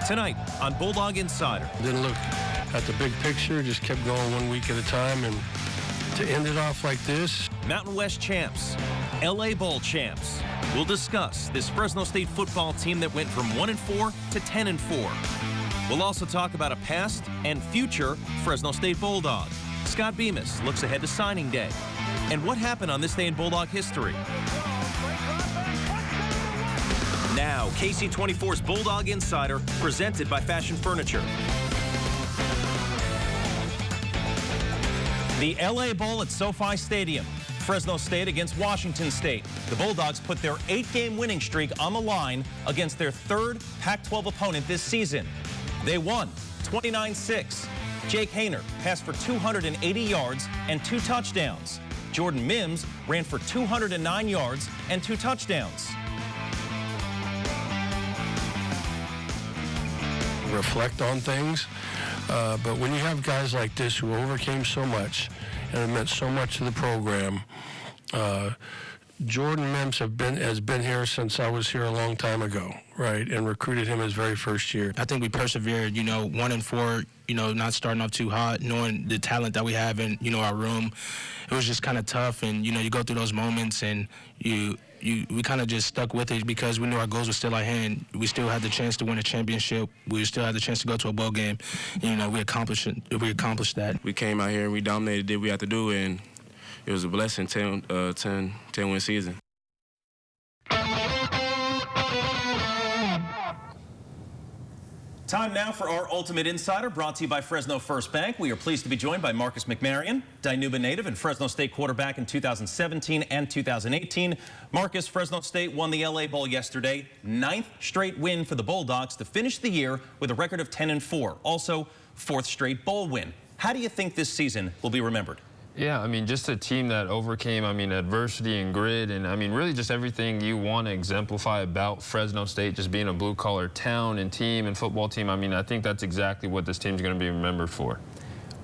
Tonight on Bulldog Insider. Didn't look at the big picture, just kept going 1 week at a time, and to end it off like this. Mountain West champs, LA Bowl champs. We'll discuss this Fresno State football team that went from 1-4 to 10-4. We'll also talk about a past and future Fresno State Bulldog. Scott Bemis looks ahead to signing day. And what happened on this day in Bulldog history? Now, KC24's Bulldog Insider, presented by Fashion Furniture. The LA Bowl at SoFi Stadium. Fresno State against Washington State. The Bulldogs put their 8-game winning streak on the line against their third Pac-12 opponent this season. They won 29-6. Jake Haener passed for 280 yards and 2 touchdowns. Jordan Mims ran for 209 yards and 2 touchdowns. Reflect on things, but when you have guys like this who overcame so much and it meant so much to the program, Jordan Mims has been here since I was here a long time ago, right, and recruited him his very first year. I think we persevered, 1-4, not starting off too hot, knowing the talent that we have in, our room. It was just kind of tough, and, you go through those moments, and we kind of just stuck with it because we knew our goals were still at hand. We still had the chance to win a championship. We still had the chance to go to a bowl game. We accomplished that. We came out here and we dominated, did what we had to do, and it was a blessing, 10-win season. Time now for our Ultimate Insider, brought to you by Fresno First Bank. We are pleased to be joined by Marcus McMaryion, Dinuba native and Fresno State quarterback in 2017 and 2018. Marcus, Fresno State won the LA Bowl yesterday, 9th straight win for the Bulldogs to finish the year with a record of 10-4. Also, 4th straight bowl win. How do you think this season will be remembered? Yeah, just a team that overcame, adversity and grit, and, really just everything you want to exemplify about Fresno State, just being a blue-collar town and team and football team. I think that's exactly what this team's going to be remembered for.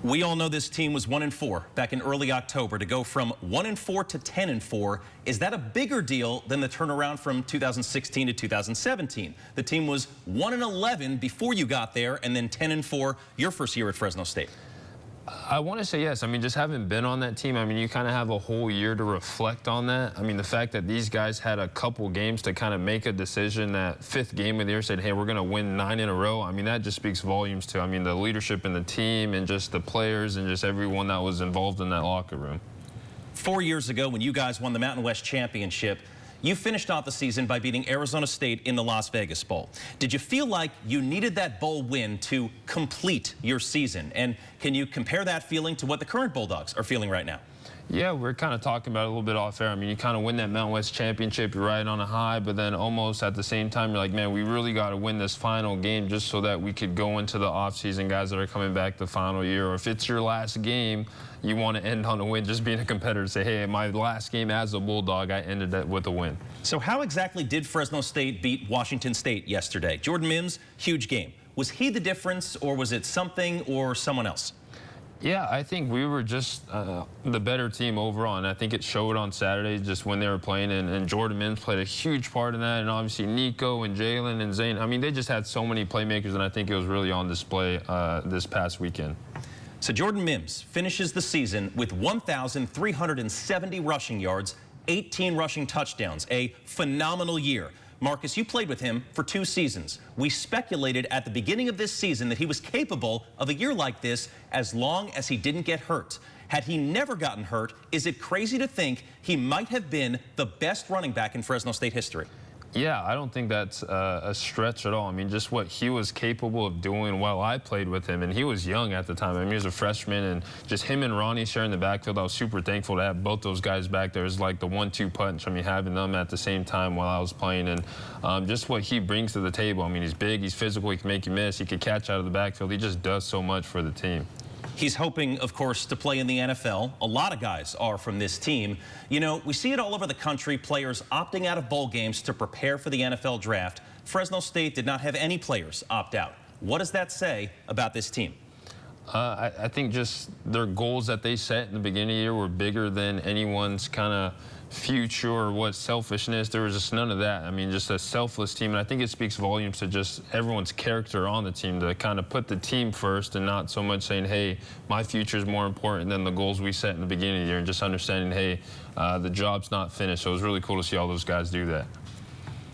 We all know this team was 1-4 back in early October. To go from 1-4 to 10-4, is that a bigger deal than the turnaround from 2016 to 2017? The team was 1-11 before you got there, and then 10-4 your first year at Fresno State. I want to say yes. Just having been on that team, you kind of have a whole year to reflect on that. The fact that these guys had a couple games to kind of make a decision, that 5th game of the year said, hey, we're going to win 9 in a row. That just speaks volumes to, the leadership in the team and just the players and just everyone that was involved in that locker room. 4 years ago, when you guys won the Mountain West Championship, you finished off the season by beating Arizona State in the Las Vegas Bowl. Did you feel like you needed that bowl win to complete your season? And can you compare that feeling to what the current Bulldogs are feeling right now? Yeah, we're kind of talking about it a little bit off air. You kind of win that Mountain West Championship, you're right on a high, but then almost at the same time, you're like, man, we really got to win this final game just so that we could go into the offseason, guys that are coming back the final year. Or if it's your last game, you want to end on a win. Just being a competitor, say, hey, my last game as a Bulldog, I ended that with a win. So how exactly did Fresno State beat Washington State yesterday? Jordan Mims, huge game. Was he the difference, or was it something or someone else? Yeah, I think we were just the better team overall, and I think it showed on Saturday just when they were playing, and Jordan Mims played a huge part in that, and obviously Nico and Jalen and Zane. They just had so many playmakers, and I think it was really on display this past weekend. So Jordan Mims finishes the season with 1,370 rushing yards, 18 rushing touchdowns, a phenomenal year. Marcus, you played with him for 2 seasons. We speculated at the beginning of this season that he was capable of a year like this as long as he didn't get hurt. Had he never gotten hurt, is it crazy to think he might have been the best running back in Fresno State history? Yeah, I don't think that's a stretch at all. Just what he was capable of doing while I played with him, and he was young at the time. He was a freshman, and just him and Ronnie sharing the backfield, I was super thankful to have both those guys back there. It's like the 1-2 punch. Having them at the same time while I was playing, and just what he brings to the table. He's big, he's physical, he can make you miss, he can catch out of the backfield. He just does so much for the team. He's hoping, of course, to play in the NFL. A lot of guys are from this team. We see it all over the country, players opting out of bowl games to prepare for the NFL draft. Fresno State did not have any players opt out. What does that say about this team? I think just their goals that they set in the beginning of the year were bigger than anyone's kind of future or what selfishness. There was just none of that. I mean, just a selfless team. And I think it speaks volumes to just everyone's character on the team, to kind of put the team first and not so much saying, hey, my future is more important than the goals we set in the beginning of the year, and just understanding, hey, the job's not finished. So it was really cool to see all those guys do that.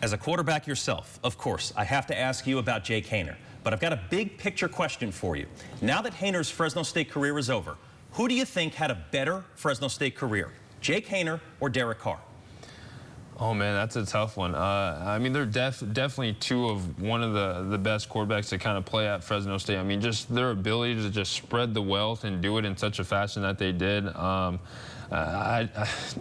As a quarterback yourself, of course, I have to ask you about Jake Haener. But I've got a big picture question for you. Now that Haener's Fresno State career is over, who do you think had a better Fresno State career? Jake Haener or Derek Carr? Oh, man, that's a tough one. I mean, they're definitely two of one of the best quarterbacks to kind of play at Fresno State. I mean, just their ability to just spread the wealth and do it in such a fashion that they did.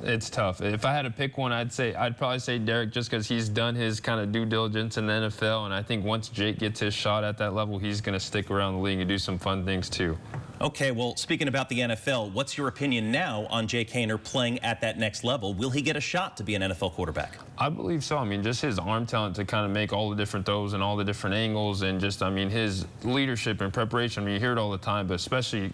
It's tough. If I had to pick one, I'd probably say Derek, just because he's done his kind of due diligence in the NFL, and I think once Jake gets his shot at that level, he's going to stick around the league and do some fun things too. Okay, well, speaking about the NFL, what's your opinion now on Jake Haener playing at that next level? Will he get a shot to be an NFL quarterback? I believe so. I mean, just his arm talent to kind of make all the different throws and all the different angles, and just, I mean, his leadership and preparation. I mean, you hear it all the time, but especially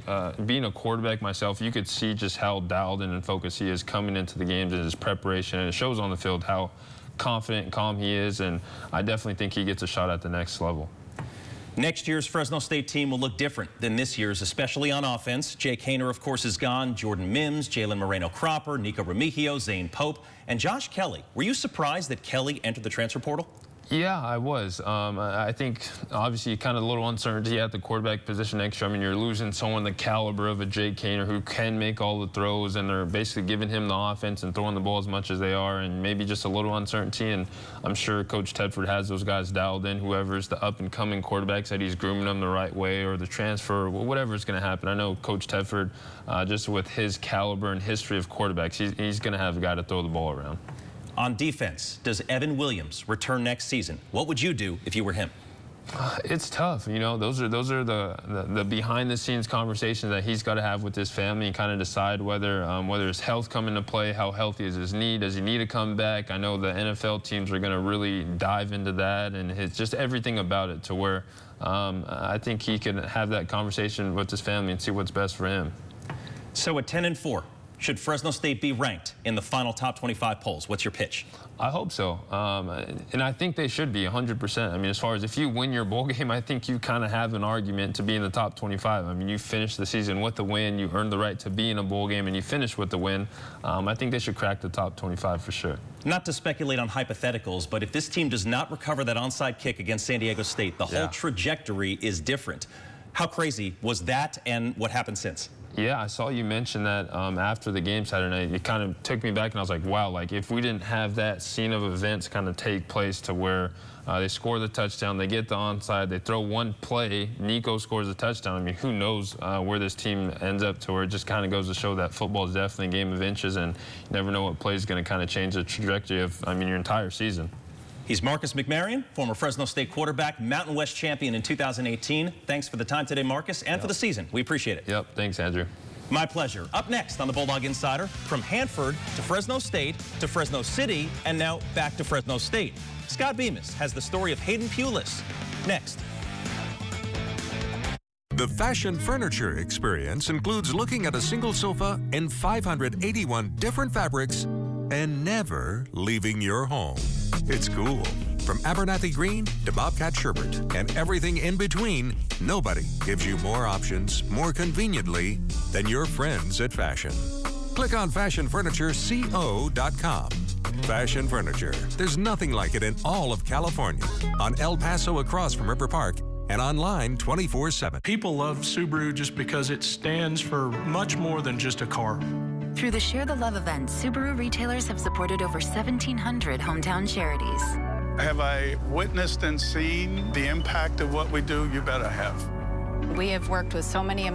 being a quarterback myself, you could see just how dialed in and focused he is coming into the games and his preparation, and it shows on the field how confident and calm he is, and I definitely think he gets a shot at the next level. Next year's Fresno State team will look different than this year's, especially on offense. Jake Haener, of course, is gone. Jordan Mims, Jalen Moreno-Cropper, Nico Remigio, Zane Pope, and Josh Kelly. Were you surprised that Kelly entered the transfer portal? Yeah, I was. I think, obviously, kind of a little uncertainty at the quarterback position next year. I mean, you're losing someone the caliber of a Jake Haener who can make all the throws, and they're basically giving him the offense and throwing the ball as much as they are, and maybe just a little uncertainty. And I'm sure Coach Tedford has those guys dialed in, whoever's the up-and-coming quarterbacks, that he's grooming them the right way, or the transfer, whatever's going to happen. I know Coach Tedford, just with his caliber and history of quarterbacks, he's going to have a guy to throw the ball around. On defense, does Evan Williams return next season? What would you do if you were him? It's tough, you know. Those are the behind-the-scenes conversations that he's got to have with his family and kind of decide whether his health come into play, how healthy is his knee, does he need to come back? I know the NFL teams are going to really dive into that, and it's just everything about it to where I think he can have that conversation with his family and see what's best for him. So at 10-4. Should Fresno State be ranked in the final top 25 polls? What's your pitch? I hope so. And I think they should be 100%. I mean, as far as if you win your bowl game, I think you kind of have an argument to be in the top 25. I mean, you finished the season with the win, you earned the right to be in a bowl game, and you finished with the win. I think they should crack the top 25 for sure. Not to speculate on hypotheticals, but if this team does not recover that onside kick against San Diego State, the whole trajectory is different. How crazy was that, and what happened since? Yeah, I saw you mention that after the game Saturday night. It kind of took me back, and I was like, wow, like if we didn't have that scene of events kind of take place to where they score the touchdown, they get the onside, they throw one play, Nico scores a touchdown. I mean, who knows where this team ends up to, where it just kind of goes to show that football is definitely a game of inches, and you never know what play is going to kind of change the trajectory of, your entire season. He's Marcus McMaryion, former Fresno State quarterback, Mountain West champion in 2018. Thanks for the time today, Marcus, and for the season. We appreciate it. Yep, thanks, Andrew. My pleasure. Up next on the Bulldog Insider, from Hanford to Fresno State to Fresno City, and now back to Fresno State. Scott Bemis has the story of Hayden Pulis. Next. The fashion furniture experience includes looking at a single sofa in 581 different fabrics and never leaving your home. It's cool. From Abernathy Green to Bobcat Sherbert and everything in between, nobody gives you more options more conveniently than your friends at Fashion. Click on fashionfurnitureco.com. Fashion Furniture. There's nothing like it in all of California. On El Paso across from River Park and online 24/7. People love Subaru just because it stands for much more than just a car. Through the Share the Love event, Subaru retailers have supported over 1,700 hometown charities. Have I witnessed and seen the impact of what we do? You bet I have. We have worked with so many